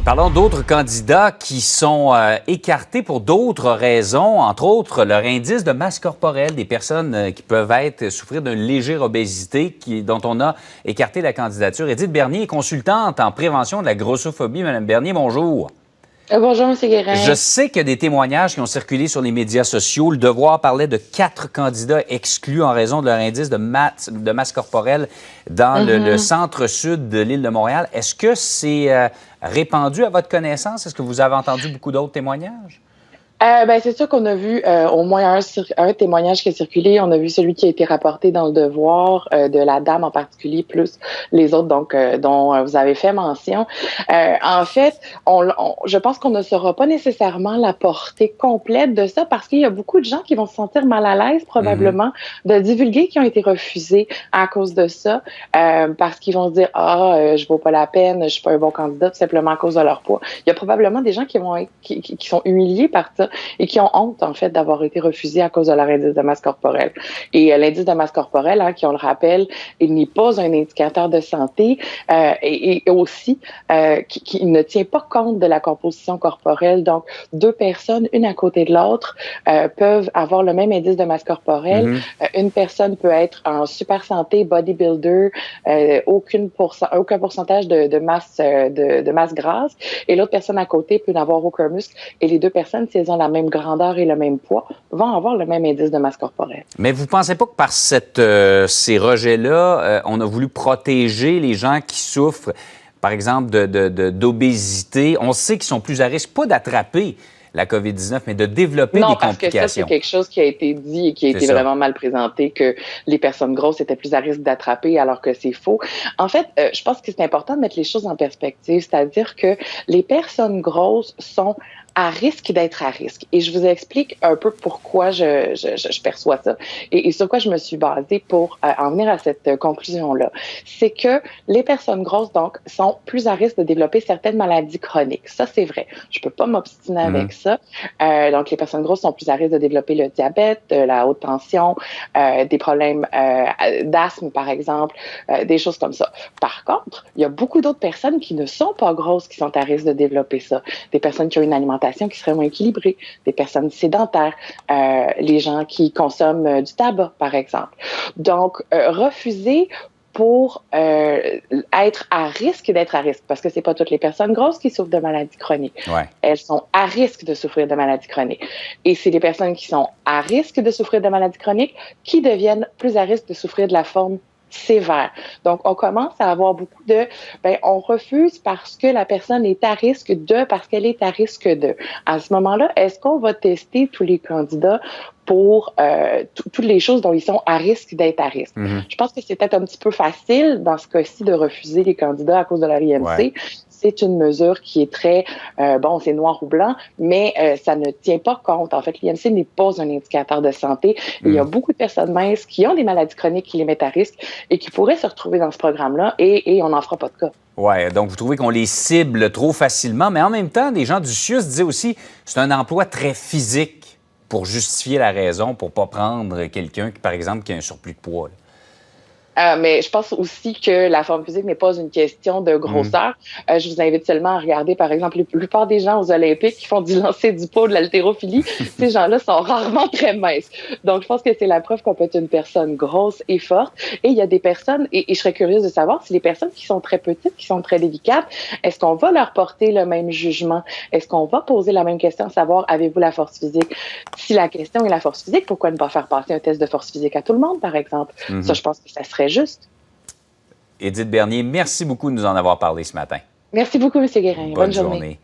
Parlons d'autres candidats qui sont écartés pour d'autres raisons, entre autres leur indice de masse corporelle, des personnes qui peuvent souffrir d'une légère obésité dont on a écarté la candidature. Edith Bernier est consultante en prévention de la grossophobie. Madame Bernier, bonjour. Bonjour, M. Guérin. Je sais qu'il y a des témoignages qui ont circulé sur les médias sociaux. Le Devoir parlait de 4 candidats exclus en raison de leur indice de masse corporelle dans le centre-sud de l'île de Montréal. Est-ce que c'est répandu à votre connaissance? Est-ce que vous avez entendu beaucoup d'autres témoignages? C'est sûr qu'on a vu au moins un témoignage qui a circulé. On a vu celui qui a été rapporté dans le Devoir, de la dame en particulier, plus les autres dont vous avez fait mention. En fait, je pense qu'on ne saura pas nécessairement la portée complète de ça parce qu'il y a beaucoup de gens qui vont se sentir mal à l'aise probablement de divulguer qui ont été refusés à cause de ça, parce qu'ils vaux dire je vaux pas la peine, je suis pas un bon candidat tout simplement à cause de leur poids. Il y a probablement des gens qui sont humiliés par ça et qui ont honte, en fait, d'avoir été refusés à cause de leur indice de masse corporelle. Et l'indice de masse corporelle, qui, on le rappelle, il n'est pas un indicateur de santé et aussi qui ne tient pas compte de la composition corporelle. Donc, 2 personnes, une à côté de l'autre, peuvent avoir le même indice de masse corporelle. Une personne peut être en super santé, bodybuilder, aucun pourcentage de masse grasse, et l'autre personne à côté peut n'avoir aucun muscle. Et les 2 personnes, si elles ont la même grandeur et le même poids, vont avoir le même indice de masse corporelle. Mais vous ne pensez pas que par ces rejets-là, on a voulu protéger les gens qui souffrent, par exemple, d'obésité? On sait qu'ils sont plus à risque, pas d'attraper la COVID-19, mais de développer des complications. Non, parce que ça, c'est quelque chose qui a été dit et qui a été vraiment mal présenté, que les personnes grosses étaient plus à risque d'attraper, alors que c'est faux. En fait, je pense que c'est important de mettre les choses en perspective, c'est-à-dire que les personnes grosses sont à risque d'être à risque. Et je vous explique un peu pourquoi je perçois ça et sur quoi je me suis basée pour en venir à cette conclusion-là. C'est que les personnes grosses, donc, sont plus à risque de développer certaines maladies chroniques. Ça, c'est vrai. Je peux pas m'obstiner avec ça. Donc, les personnes grosses sont plus à risque de développer le diabète, la haute tension, des problèmes d'asthme, par exemple, des choses comme ça. Par contre, il y a beaucoup d'autres personnes qui ne sont pas grosses qui sont à risque de développer ça. Des personnes qui ont une alimentation qui serait moins équilibrée, des personnes sédentaires, les gens qui consomment du tabac, par exemple. Donc, refuser pour être à risque d'être à risque, parce que c'est pas toutes les personnes grosses qui souffrent de maladies chroniques. Ouais. Elles sont à risque de souffrir de maladies chroniques. Et c'est les personnes qui sont à risque de souffrir de maladies chroniques qui deviennent plus à risque de souffrir de la forme sévère. Donc, on commence à avoir beaucoup on refuse parce que la personne est à risque parce qu'elle est à risque de. À ce moment-là, est-ce qu'on va tester tous les candidats pour toutes les choses dont ils sont à risque d'être à risque? Je pense que c'est peut-être un petit peu facile, dans ce cas-ci, de refuser les candidats à cause de la IMC. Ouais. C'est une mesure qui est très, c'est noir ou blanc, mais ça ne tient pas compte. En fait, l'IMC n'est pas un indicateur de santé. Il y a beaucoup de personnes minces qui ont des maladies chroniques qui les mettent à risque et qui pourraient se retrouver dans ce programme-là et on n'en fera pas de cas. Oui, donc vous trouvez qu'on les cible trop facilement, mais en même temps, des gens du CIUS disaient aussi que c'est un emploi très physique pour justifier la raison, pour ne pas prendre quelqu'un, par exemple, qui a un surplus de poids. Mais je pense aussi que la forme physique n'est pas une question de grosseur. Je vous invite seulement à regarder, par exemple, la plupart des gens aux Olympiques qui font du lancer du poids, de l'haltérophilie, ces gens-là sont rarement très minces. Donc, je pense que c'est la preuve qu'on peut être une personne grosse et forte. Et il y a des personnes, et je serais curieuse de savoir si les personnes qui sont très petites, qui sont très délicates, est-ce qu'on va leur porter le même jugement? Est-ce qu'on va poser la même question, savoir, avez-vous la force physique? Si la question est la force physique, pourquoi ne pas faire passer un test de force physique à tout le monde, par exemple? Ça, je pense que ça serait juste. Edith Bernier, merci beaucoup de nous en avoir parlé ce matin. Merci beaucoup, M. Guérin. Bonne journée.